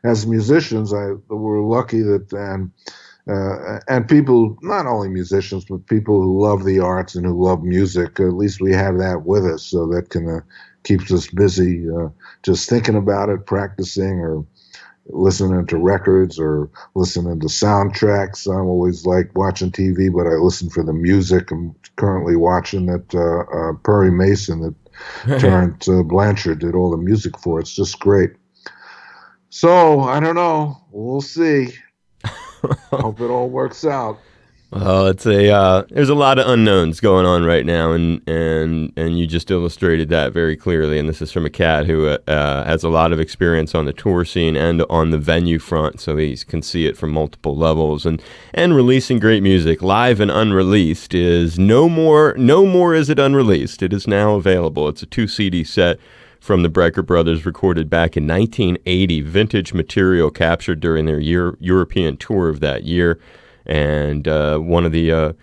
As musicians, we're lucky that and people, not only musicians, but people who love the arts and who love music. At least we have that with us, so that can keeps us busy, just thinking about it, practicing, or listening to records or listening to soundtracks. I'm always like watching TV, but I listen for the music. I'm currently watching that Perry Mason that Right. Terrence Blanchard did all the music for. It's just great. So I don't know. We'll see. Hope it all works out. Well, it's a there's a lot of unknowns going on right now, and you just illustrated that very clearly. And this is from a cat who has a lot of experience on the tour scene and on the venue front, so he can see it from multiple levels. And releasing great music live and unreleased is no more is it unreleased. It is now available. It's a 2 CD set from the Brecker Brothers, recorded back in 1980, vintage material captured during their European tour of that year. And one of the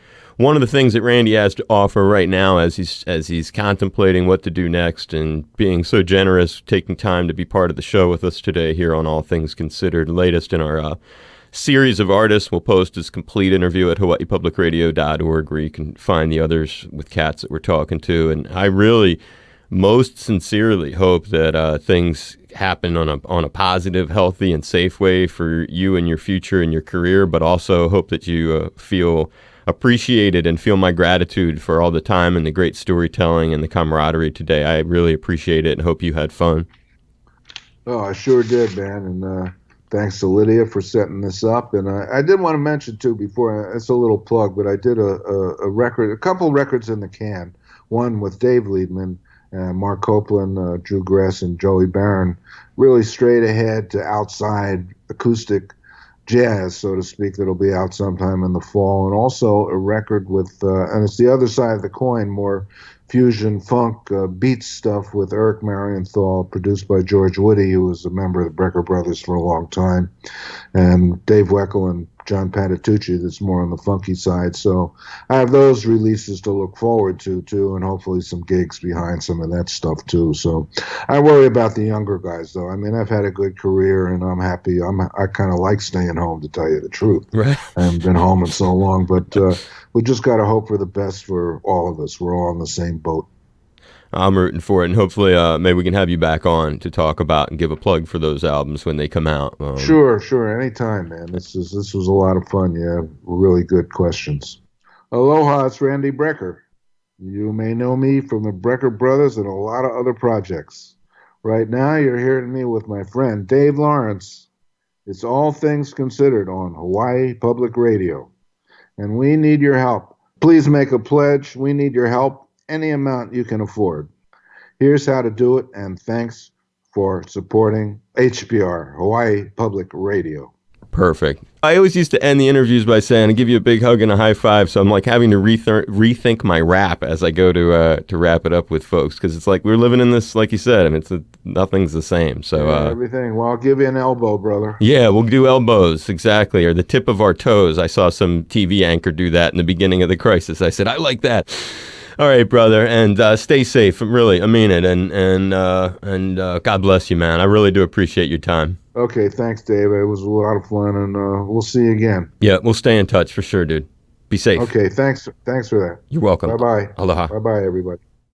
things that Randy has to offer right now, as he's contemplating what to do next, and being so generous, taking time to be part of the show with us today here on All Things Considered, latest in our series of artists. We'll post his complete interview at hawaiipublicradio.org, where you can find the others with cats that we're talking to. And I really most sincerely hope that things happen on a positive, healthy, and safe way for you and your future and your career, but also hope that you feel appreciated and feel my gratitude for all the time and the great storytelling and the camaraderie today. I really appreciate it and hope you had fun. Oh, I sure did, man. And thanks to Lydia for setting this up. And I did want to mention too before, it's a little plug, but I did a record, a couple records in the can. One with Dave Liedman, Mark Copeland, Drew Gress, and Joey Barron. Really straight ahead to outside acoustic jazz, so to speak, that'll be out sometime in the fall, and also a record with, and it's the other side of the coin, more fusion funk beat stuff with Eric Marienthal, produced by George Woody, who was a member of the Brecker Brothers for a long time, and Dave Weckl and John Patitucci, that's more on the funky side. So I have those releases to look forward to too, and hopefully some gigs behind some of that stuff too. So I worry about the younger guys though. I mean, I've had a good career and I'm happy. I kind of like staying home, to tell you the truth. Right. I haven't been home in so long, but we just got to hope for the best for all of us. We're all in the same boat. I'm rooting for it, and hopefully maybe we can have you back on to talk about and give a plug for those albums when they come out. Sure, sure, anytime, man. This was a lot of fun. Yeah, really good questions. Aloha, it's Randy Brecker. You may know me from the Brecker Brothers and a lot of other projects. Right now, you're hearing me with my friend Dave Lawrence. It's All Things Considered on Hawaii Public Radio. And we need your help. Please make a pledge. We need your help, any amount you can afford. Here's how to do it, and thanks for supporting HPR, Hawaii Public Radio. Perfect. I always used to end the interviews by saying, I give you a big hug and a high five. So I'm like having to rethink my rap as I go to wrap it up with folks, because it's like we're living in this, like you said, and nothing's the same. So everything. Well, I'll give you an elbow, brother. Yeah, we'll do elbows, exactly, or the tip of our toes. I saw some TV anchor do that in the beginning of the crisis. I said, I like that. All right, brother, and stay safe. Really, I mean it, and God bless you, man. I really do appreciate your time. Okay, thanks, Dave. It was a lot of fun, and we'll see you again. Yeah, we'll stay in touch for sure, dude. Be safe. Okay, thanks for that. You're welcome. Bye-bye. Aloha. Bye-bye, everybody.